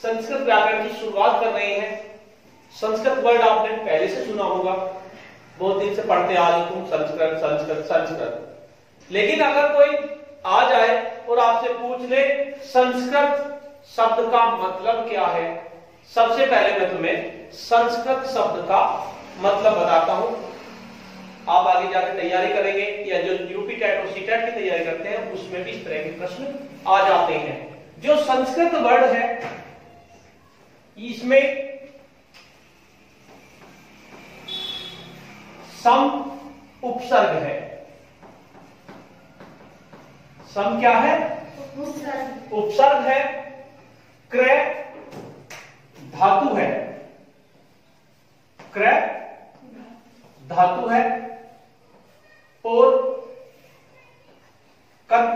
संस्कृत व्याकरण की शुरुआत कर रहे हैं। संस्कृत वर्ड आपने पहले से सुना होगा, बहुत दिन से पढ़ते आ रहे तुम संस्कृत संस्कृत संस्कृत। लेकिन अगर कोई आ जाए और आपसे पूछ ले संस्कृत शब्द का मतलब क्या है, सबसे पहले मैं तुम्हें संस्कृत शब्द का मतलब बताता हूं। आप आगे जाकर तैयारी करेंगे या जो यूपी टेट और सीटेट की तैयारी करते हैं उसमें भी इस तरह के प्रश्न आ जाते हैं। जो संस्कृत वर्ड है इसमें सम उपसर्ग है। सम क्या है? उपसर्ग है। क्रय धातु है। क्रय धातु है और कत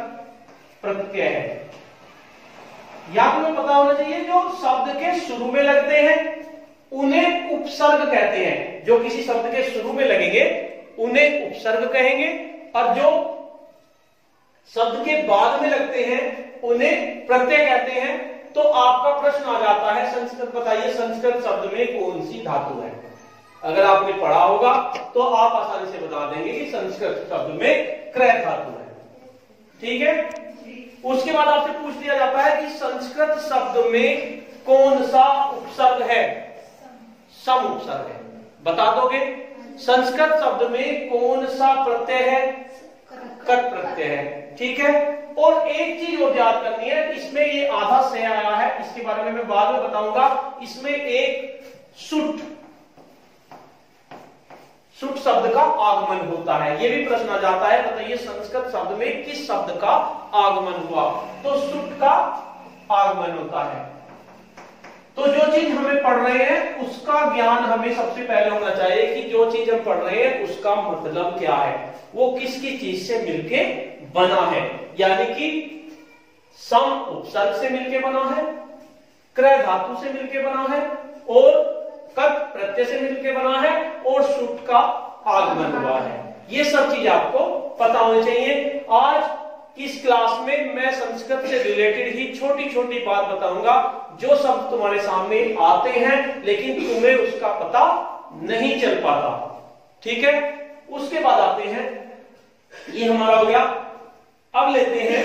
प्रत्यय है। या तुम्हें पता होना चाहिए जो शब्द के शुरू में लगते हैं उन्हें उपसर्ग कहते हैं। जो किसी शब्द के शुरू में लगेंगे उन्हें उपसर्ग कहेंगे और जो शब्द के बाद में लगते हैं उन्हें प्रत्यय कहते हैं। तो आपका प्रश्न आ जाता है संस्कृत बताइए संस्कृत शब्द में कौन सी धातु है। अगर आपने पढ़ा होगा तो आप आसानी से बता देंगे कि संस्कृत शब्द में क्रय धातु है। ठीक है। उसके बाद आपसे पूछ लिया जाता है कि संस्कृत शब्द में कौन सा उपसर्ग है। सम उपसर्ग है। बता दोगे? संस्कृत शब्द में कौन सा प्रत्यय है? कट प्रत्यय है। ठीक है। और एक चीज और याद करनी है, इसमें ये आधा से आया है, इसके बारे में मैं बाद में बताऊंगा। इसमें एक सुट शब्द का आगमन होता है। यह भी प्रश्न आ जाता है बताइए संस्कृत शब्द में किस शब्द का आगमन हुआ। तो सुट का आगमन होता है। तो जो चीज हमें पढ़ रहे हैं उसका ज्ञान हमें सबसे पहले होना चाहिए कि जो चीज हम पढ़ रहे हैं उसका मतलब क्या है, वो किसकी चीज से मिलके बना है। यानी कि सम उपसर्ग से मिलके बना है, क्रय धातु से मिलके बना है और कत प्रत्यय से मिलके बना है और सुट का आगमन हुआ है। ये सब चीज आपको पता होनी चाहिए। आज इस क्लास में मैं संस्कृत से रिलेटेड ही छोटी छोटी बात बताऊंगा जो शब्द तुम्हारे सामने आते हैं लेकिन तुम्हें उसका पता नहीं चल पाता। ठीक है। उसके बाद आते हैं, ये हमारा हो गया। अब लेते हैं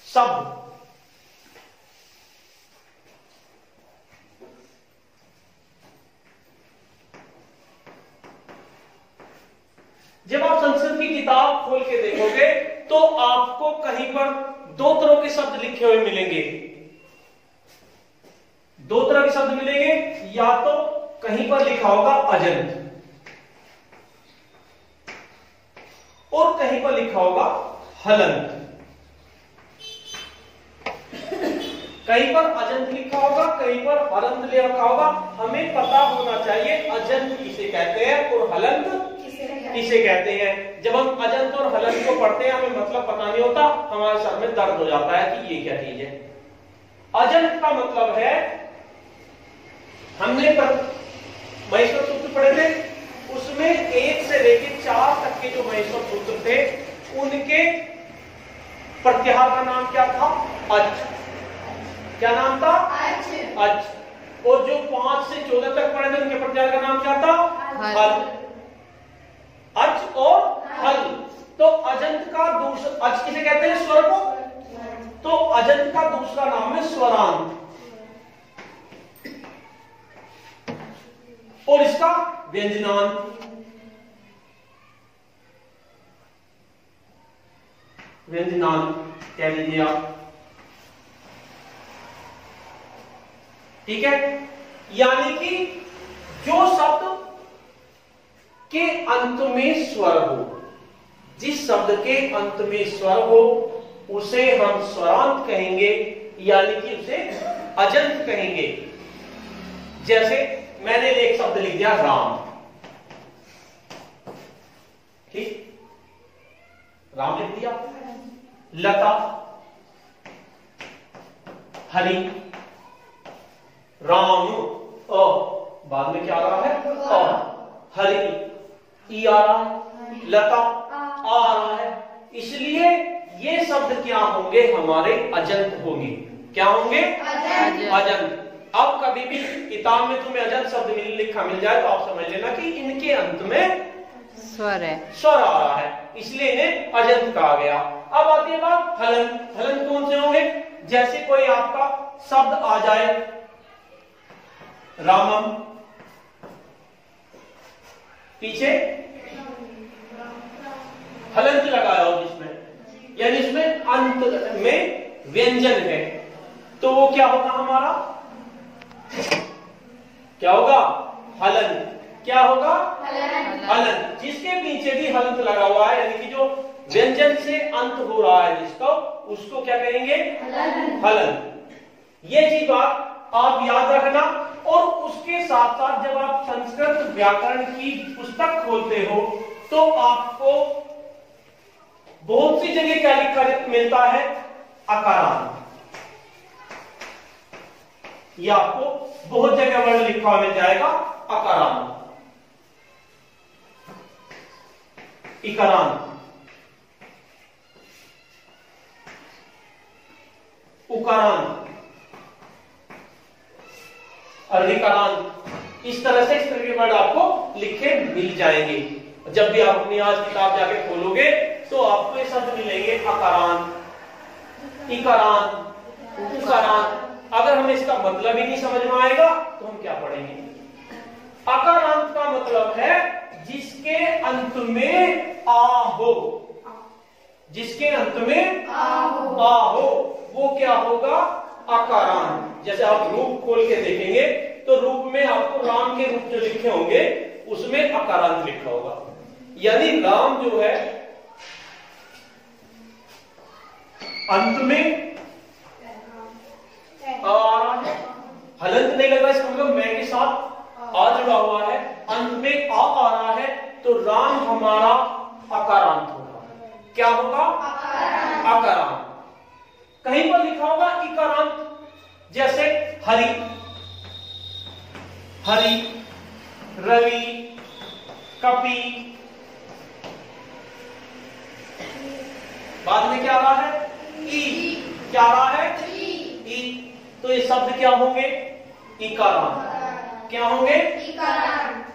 शब्द। जब आप संस्कृत की किताब खोल के देखोगे तो आपको कहीं पर दो तरह के शब्द लिखे हुए मिलेंगे। दो तरह के शब्द मिलेंगे, या तो कहीं पर लिखा होगा अजंत और कहीं पर लिखा होगा हलंत। कहीं पर अजंत लिखा होगा, कहीं पर हलंत लिखा होगा। हमें पता होना चाहिए अजंत किसे कहते हैं और हलंत किसे कहते हैं। जब हम अजंत और हलंत को पढ़ते हैं हमें मतलब पता नहीं होता, हमारे सर में दर्द हो जाता है कि ये क्या चीज है। अजंत का मतलब है, हमने महेश्वर सूत्र पढ़े थे, उसमें 1 से लेकर 4 तक के जो महेश्वर सूत्र थे उनके प्रत्याहार का नाम क्या था? अच। क्या नाम था? अच। और जो 5 से 14 तक पढ़े थे उनके प्रत्याहार का नाम क्या था? हल। अच और हल। तो अजंत का दूसरा, अच किसे कहते हैं? स्वर को। तो अजंत का दूसरा नाम है स्वरांत और इसका व्यंजनांत। व्यंजनांत कह लीजिए आप। ठीक है। यानी कि जो शब्द के अंत में स्वर हो, जिस शब्द के अंत में स्वर हो उसे हम स्वरांत कहेंगे, यानी कि उसे अजंत कहेंगे। जैसे मैंने एक शब्द लिख दिया राम। ठीक, राम लिख दिया। लता, हरि, राम, बाद में क्या आ रहा है? हरि, ई आ रहा है, लता आ रहा है, इसलिए ये शब्द क्या होंगे? हमारे अजंत होंगे। क्या होंगे? अजंत। अजंत। अब कभी भी किताब में तुम्हें अजंत शब्द लिखा मिल जाए तो आप समझ लेना कि इनके अंत में स्वर है, स्वर आ रहा है, इसलिए इन्हें अजंत कहा गया। अब आती है बात हलंत। हलंत कौन से होंगे? जैसे कोई आपका शब्द आ जाए, रामम, पीछे हलंत लगाया हो जिसमें, यानी इसमें अंत में व्यंजन है, तो वो क्या होगा हमारा? क्या होगा? हलंत। क्या होगा? हलंत। जिसके पीछे भी हलंत लगा हुआ है, यानी कि जो व्यंजन से अंत हो रहा है जिसका, उसको क्या कहेंगे? हलंत। ये चीज बात आप याद रखना। और उसके साथ साथ जब आप संस्कृत व्याकरण की पुस्तक खोलते हो तो आपको बहुत सी जगह क्या लिखा मिलता है? अकारांत। ये आपको बहुत जगह वर्ड लिखा हुआ मिल जाएगा, अकारांत, इकारांत, उकारांत, अर्धिकारांत। इस तरह के वर्ड आपको लिखे मिल जाएंगे। जब भी आप अपनी आज किताब जाके खोलोगे तो आपको ये शब्द मिलेंगे, अकारांत, इकारांत, उकारांत। अगर हमें इसका मतलब ही नहीं समझ में आएगा तो हम क्या पढ़ेंगे? अकारांत का मतलब है जिसके अंत में आ हो, जिसके अंत में आ हो, वो क्या होगा? अकारांत। जैसे आप रूप खोल के देखेंगे तो रूप में आपको राम के रूप जो लिखे होंगे उसमें अकारांत लिखा होगा, यानी राम जो है अंत में आ रहा है, हलंत नहीं लग रहा, इसका मतलब मैं के साथ आ जुड़ा हुआ है, अंत में आ रहा है, तो राम हमारा अकारांत होगा। क्या होगा? अकारांत। कहीं पर लिखा होगा इकारांत, जैसे हरि, हरि, रवि, कपि। बाद में क्या आ रहा है? ई। क्या आ रहा है? ई। तो ये शब्द क्या होंगे? इकारांत। क्या होंगे? इकारांत।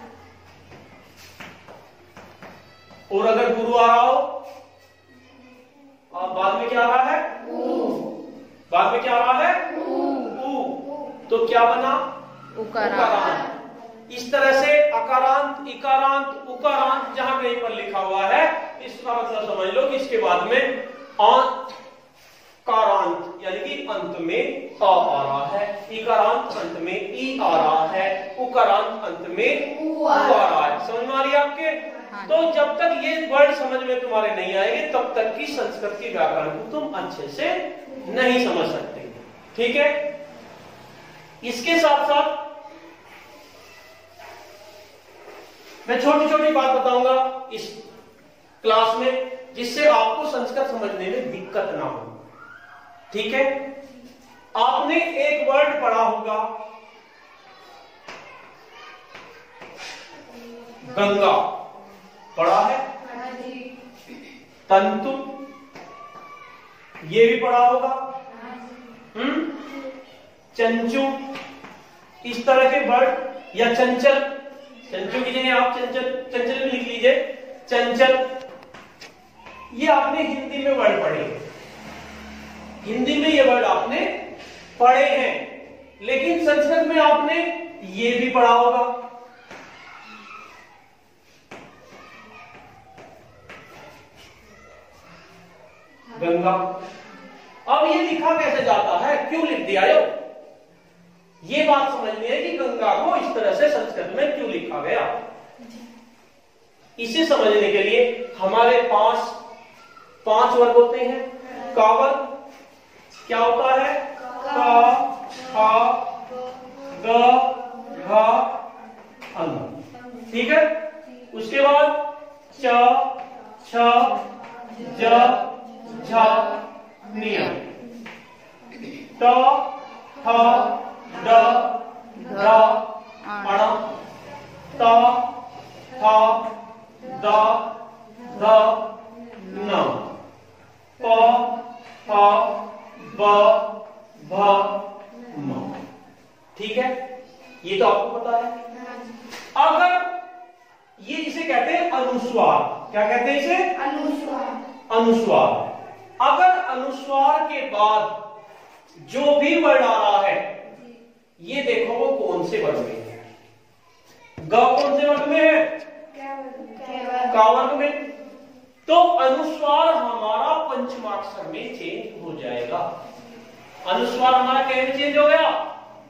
और अगर गुरु आ रहा हो, बाद में क्या आ रहा है? बाद में क्या आ रहा है? तो क्या बना? उकारांत। इस तरह से अकारांत, इकारांत, उकारांत जहां कहीं पर लिखा हुआ है, इसका मतलब समझ लो कि इसके बाद में कारांत, यानी कि अंत में आ रहा है, इकारांत अंत में ई आ रहा है, उकारांत अंत में उ आ रहा है। समझ में आ रही है आपके? हाँ। तो जब तक ये वर्ड समझ में तुम्हारे नहीं आएंगे तब तक की संस्कृत की व्याकरण को तुम अच्छे से नहीं समझ सकते। ठीक है? इसके साथ साथ मैं छोटी छोटी बात बताऊंगा इस क्लास में, जिससे आपको संस्कृत समझने में दिक्कत ना हो। ठीक है? आपने एक वर्ड पढ़ा होगा, गंगा, पढ़ा है? तंतु, ये भी पढ़ा होगा। चंचू, इस तरह के वर्ड, या चंचल, चंचू की जगह आप चंचल भी लिख लीजिए, चंचल। ये आपने हिंदी में वर्ड पढ़े, हिंदी में ये वर्ड आपने पढ़े हैं, लेकिन संस्कृत में आपने ये भी पढ़ा होगा। गंगा। अब ये लिखा कैसे जाता है, क्यों लिख दिया ये बात समझनी है कि गंगा को इस तरह से संस्कृत में क्यों लिखा गया। इसे समझने के लिए हमारे पास 5 वर्ग होते हैं। का वर्ग क्या होता है? का, खा, ग, घ, अंग। ठीक है? उसके बाद च, छ, ज, झ, नियम, ट, ठ, ड, ढ, अण, त, थ, द, ध, न, प, फ, ब, भ म। ठीक है, ये तो आपको पता है। अगर ये जिसे कहते हैं अनुस्वार, क्या कहते हैं इसे? अनुस्वार। अनुस्वार। अगर अनुस्वार के बाद जो भी वर्ड आ रहा है, ये देखो वो कौन से वर्ग में है? ग कौन से वर्ग में है? का वर्ग में। तो अनुस्वार हमारा पंचमाक्षर में चेंज हो जाएगा। अनुस्वार हमारा क्या में चेंज हो गया?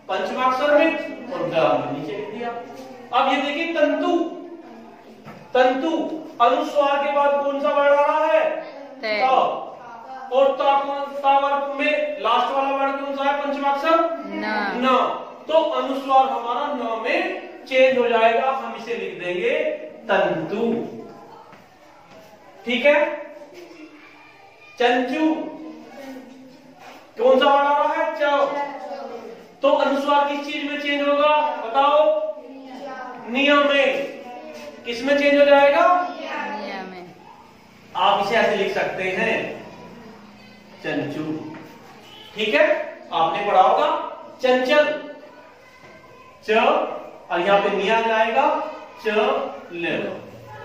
पंचमाक्षर में, और ग नीचे लिख दिया। अब ये देखिए तंतु। तंतु अनुस्वार के बाद कौन सा वर्ड आ रहा है? त। और ता वर्ग में लास्ट वाला वर्ड कौन सा है? पंचमाक्षर न। तो अनुस्वार हमारा न में चेंज हो जाएगा। हम इसे लिख देंगे तंतु। ठीक है। चंचू कौन सा वर्ड आ रहा है? च। तो अनुस्वार किस चीज में चेंज होगा? बताओ। नियम में। किस में चेंज हो जाएगा? नियम में। आप इसे ऐसे लिख सकते हैं चंचू। ठीक है, आपने पढ़ा होगा चंचल, च, और यहां पे निया जाएगा चल।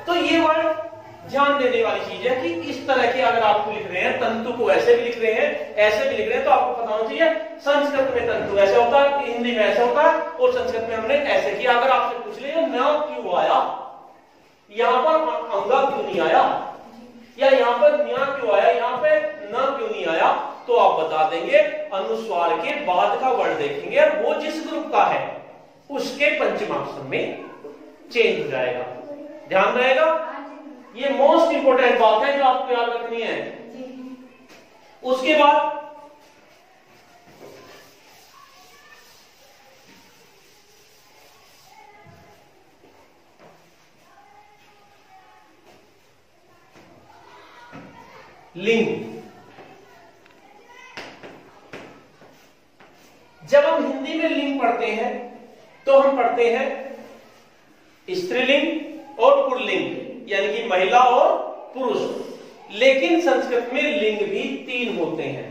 तो ये वर्ड ध्यान देने वाली चीज है कि इस तरह के अगर आपको लिख रहे हैं, तंतु को ऐसे भी लिख रहे हैं, ऐसे भी लिख रहे हैं, तो आपको पता होना चाहिए संस्कृत में तंतु ऐसे होता है, हिंदी में ऐसे होता है, और संस्कृत में हमने ऐसे किया। अगर आपसे पूछ लिया न क्यों आया, यहां पर अंगा क्यों नहीं आया, या यहां पर न्या क्यों आया, यहां पे न क्यों नहीं आया, तो आप बता देंगे अनुस्वार के बाद का वर्ड देखेंगे, और वो जिस ग्रुप का है उसके पंचमाक्षर में चेंज हो जाएगा। ध्यान रहेगा, ये मोस्ट इंपोर्टेंट बात है जो आपको याद रखनी है। उसके बाद लिंग। जब हम हिंदी में लिंग पढ़ते हैं तो हम पढ़ते हैं स्त्रीलिंग और पुल्लिंग, यानी कि महिला और पुरुष। लेकिन संस्कृत में लिंग भी 3 होते हैं,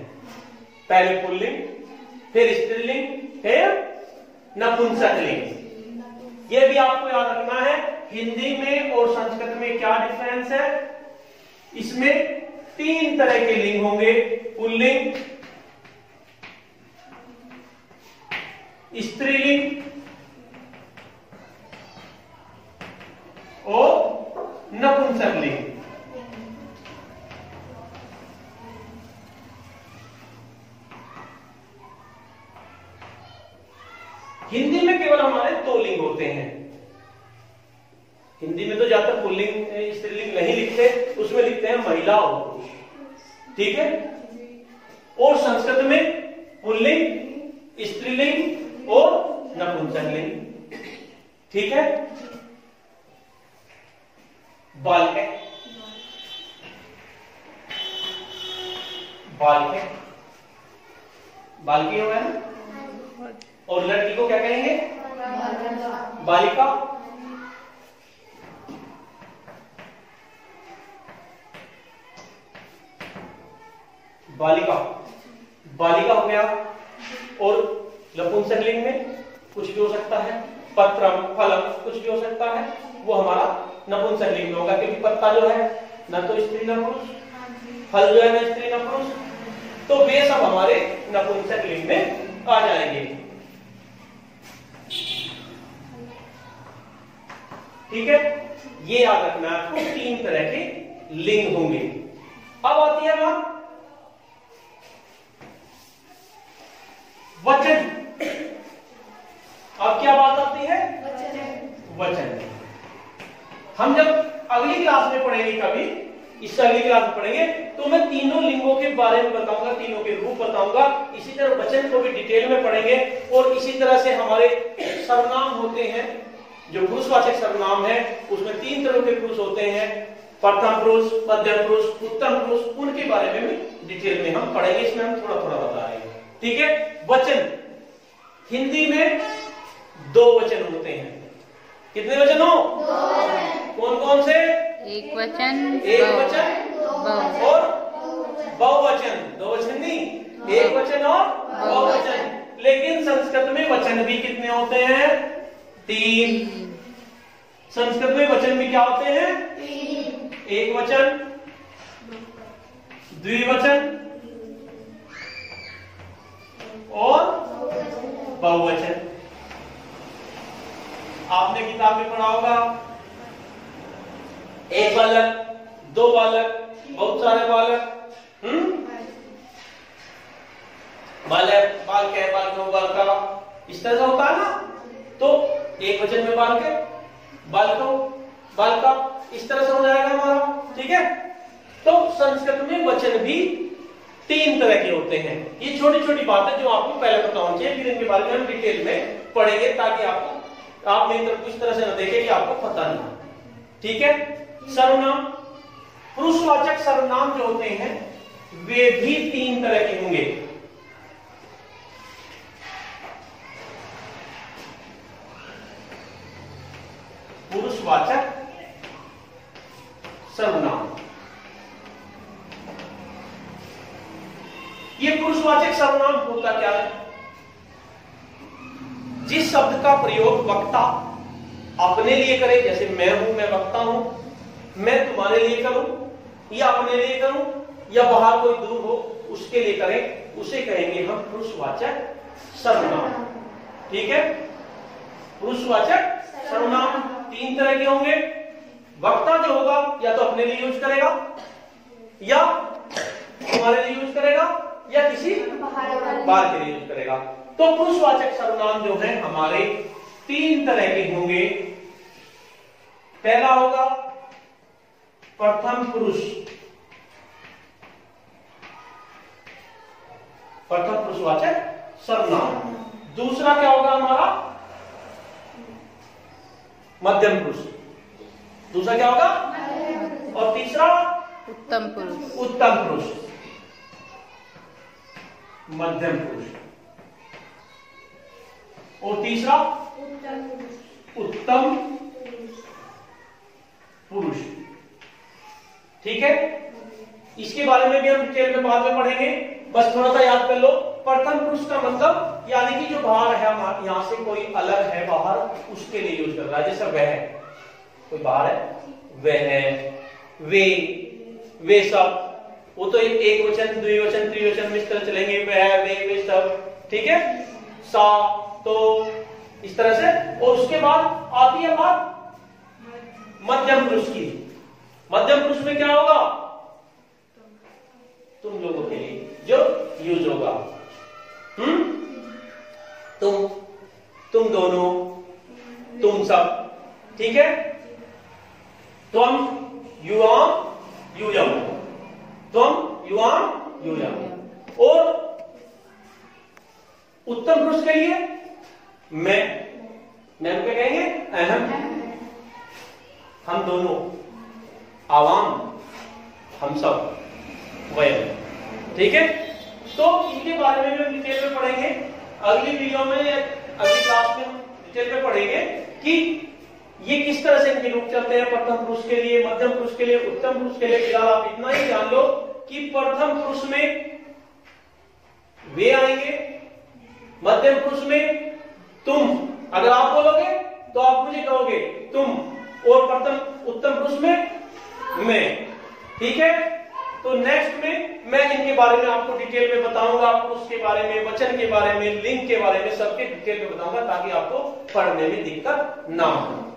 पहले पुल्लिंग, फिर स्त्रीलिंग, फिर नपुंसकलिंग। यह भी आपको याद रखना है। हिंदी में और संस्कृत में क्या डिफरेंस है? इसमें 3 तरह के लिंग होंगे, पुल्लिंग, स्त्रीलिंग और नपुंसकलिंग। हिंदी में केवल हमारे 2 लिंग होते हैं। हिंदी में तो ज्यादातर पुल्लिंग स्त्रीलिंग नहीं लिखते, उसमें लिखते हैं महिला और पुरुष। ठीक है। और संस्कृत में पुल्लिंग, स्त्रीलिंग और नपुंसकलिंग। ठीक है। बालिका, बालिका, बालिका होगा ना, और लड़की को क्या कहेंगे? बालिका। बालिका, बालिका हो गया। और नपुंसकलिंग में कुछ भी हो सकता है, पत्रम, फलम, कुछ भी हो सकता है, वो हमारा नपुंसकलिंग में होगा, क्योंकि पत्ता जो है न तो स्त्री न पुरुष, फल जो है न स्त्री न पुरुष, तो वे सब हमारे नपुंसकलिंग में आ जाएंगे। ठीक है, ये याद रखना है आपको, 3 तरह के लिंग होंगे। अब आती है बात वचन। अब क्या बात आती है? वचन। हम जब अगली क्लास में पढ़ेंगे, कभी इससे अगली क्लास में पढ़ेंगे, तो मैं तीनों लिंगों के बारे में बताऊंगा, तीनों के रूप बताऊंगा। इसी तरह वचन को भी डिटेल में पढ़ेंगे। और इसी तरह से हमारे सर्वनाम होते हैं, जो पुरुषवाचक सर्वनाम है, उसमें 3 तरह के पुरुष होते हैं, प्रथम पुरुष, मध्यम पुरुष, उत्तम पुरुष। उनके बारे में भी डिटेल में हम पढ़ेंगे, इसमें हम थोड़ा थोड़ा बता रहे हैं। ठीक है। वचन, हिंदी में 2 वचन होते हैं। कितने वचन हो? 2। कौन कौन से? एक वचन, और बहुवचन। 2 वचन नहीं, एक वचन और बहुवचन। वचन भी कितने होते हैं? 3। संस्कृत में वचन भी क्या होते हैं? 3। एक वचन, द्विवचन और बहुवचन। आपने किताब में पढ़ा होगा, एक बालक, 2 बालक, बहुत सारे बालक, बालक, बालक, बालकों, बालका, इस तरह से होता है ना। तो एक वचन में बालके, बालकों, बालका, इस तरह से हो जाएगा हमारा। ठीक है, तो संस्कृत में वचन भी 3 तरह के होते हैं। ये छोटी छोटी बातें जो आपको पहले पता होनी चाहिए, फिर इनके बारे में हम डिटेल में पढ़ेंगे, ताकि आप मेरी तरफ कुछ तरह से न देखें कि आपको पता नहीं। ठीक है, सर्वनाम, पुरुषवाचक सर्वनाम जो होते हैं वे भी 3 तरह के होंगे। पुरुषवाचक सर्वनाम, ये पुरुषवाचक सर्वनाम होता क्या है? जिस शब्द का प्रयोग वक्ता अपने लिए करे, जैसे मैं हूं, मैं वक्ता हूं, मैं तुम्हारे लिए करूं, या अपने लिए करूं, या बाहर कोई दूर हो उसके लिए करें, उसे कहेंगे हम पुरुषवाचक सर्वनाम। ठीक है, पुरुषवाचक सर्वनाम 3 तरह के होंगे। वक्ता जो होगा या तो अपने लिए यूज करेगा, या तुम्हारे लिए यूज करेगा, या किसी बाहर के लिए यूज करेगा। तो पुरुषवाचक सर्वनाम जो है हमारे 3 तरह के होंगे। पहला होगा प्रथम पुरुष, प्रथम पुरुषवाचक सर्वनाम। दूसरा क्या होगा हमारा? मध्यम पुरुष। दूसरा क्या होगा? और तीसरा उत्तम पुरुष, उत्तम पुरुष, मध्यम पुरुष, और तीसरा उत्तम पुरुष। ठीक है, इसके बारे में भी हम डिटेल में बाद में पढ़ेंगे, बस थोड़ा सा याद कर लो। प्रथम पुरुष का मतलब यानी कि जो बाहर है, यहां से कोई अलग है बाहर, उसके लिए यूज कर रहा है। जैसे वह है, कोई बाहर है, वह है, वे सब, वो तो एक वचन, द्विवचन, त्रिवचन में इस तरह चलेंगे, वह, वे सब। ठीक है, सा, तो, इस तरह से। और उसके बाद आती है बात मध्यम पुरुष की। मध्यम पुरुष में क्या होगा? तुम लोगों के लिए जो यूज होगा, तुम दोनों, तुम सब। ठीक है, तुम, युवाम, यूयम, तुम, युवाम, यूयम। और उत्तम पुरुष के लिए मैं क्या कहेंगे? अहम, हम दोनों, आवाम, हम सब, वयम। ठीक है, तो इनके बारे में हम डिटेल में पढ़ेंगे अगली वीडियो में, अगली क्लास में हम डिटेल में पढ़ेंगे कि ये किस तरह से इनके रूप चलते हैं, प्रथम पुरुष के लिए, मध्यम पुरुष के लिए, उत्तम पुरुष के लिए। फिलहाल आप इतना ही जान लो कि प्रथम पुरुष में वे आएंगे, मध्यम पुरुष में तुम, अगर आप बोलोगे तो आप मुझे कहोगे तुम, और उत्तम पुरुष में मैं। ठीक है, तो नेक्स्ट में मैं इनके बारे में आपको डिटेल में बताऊंगा, पुरुष के बारे में, वचन के बारे में, लिंग के बारे में, सबके डिटेल में बताऊंगा, ताकि आपको पढ़ने में दिक्कत ना हो।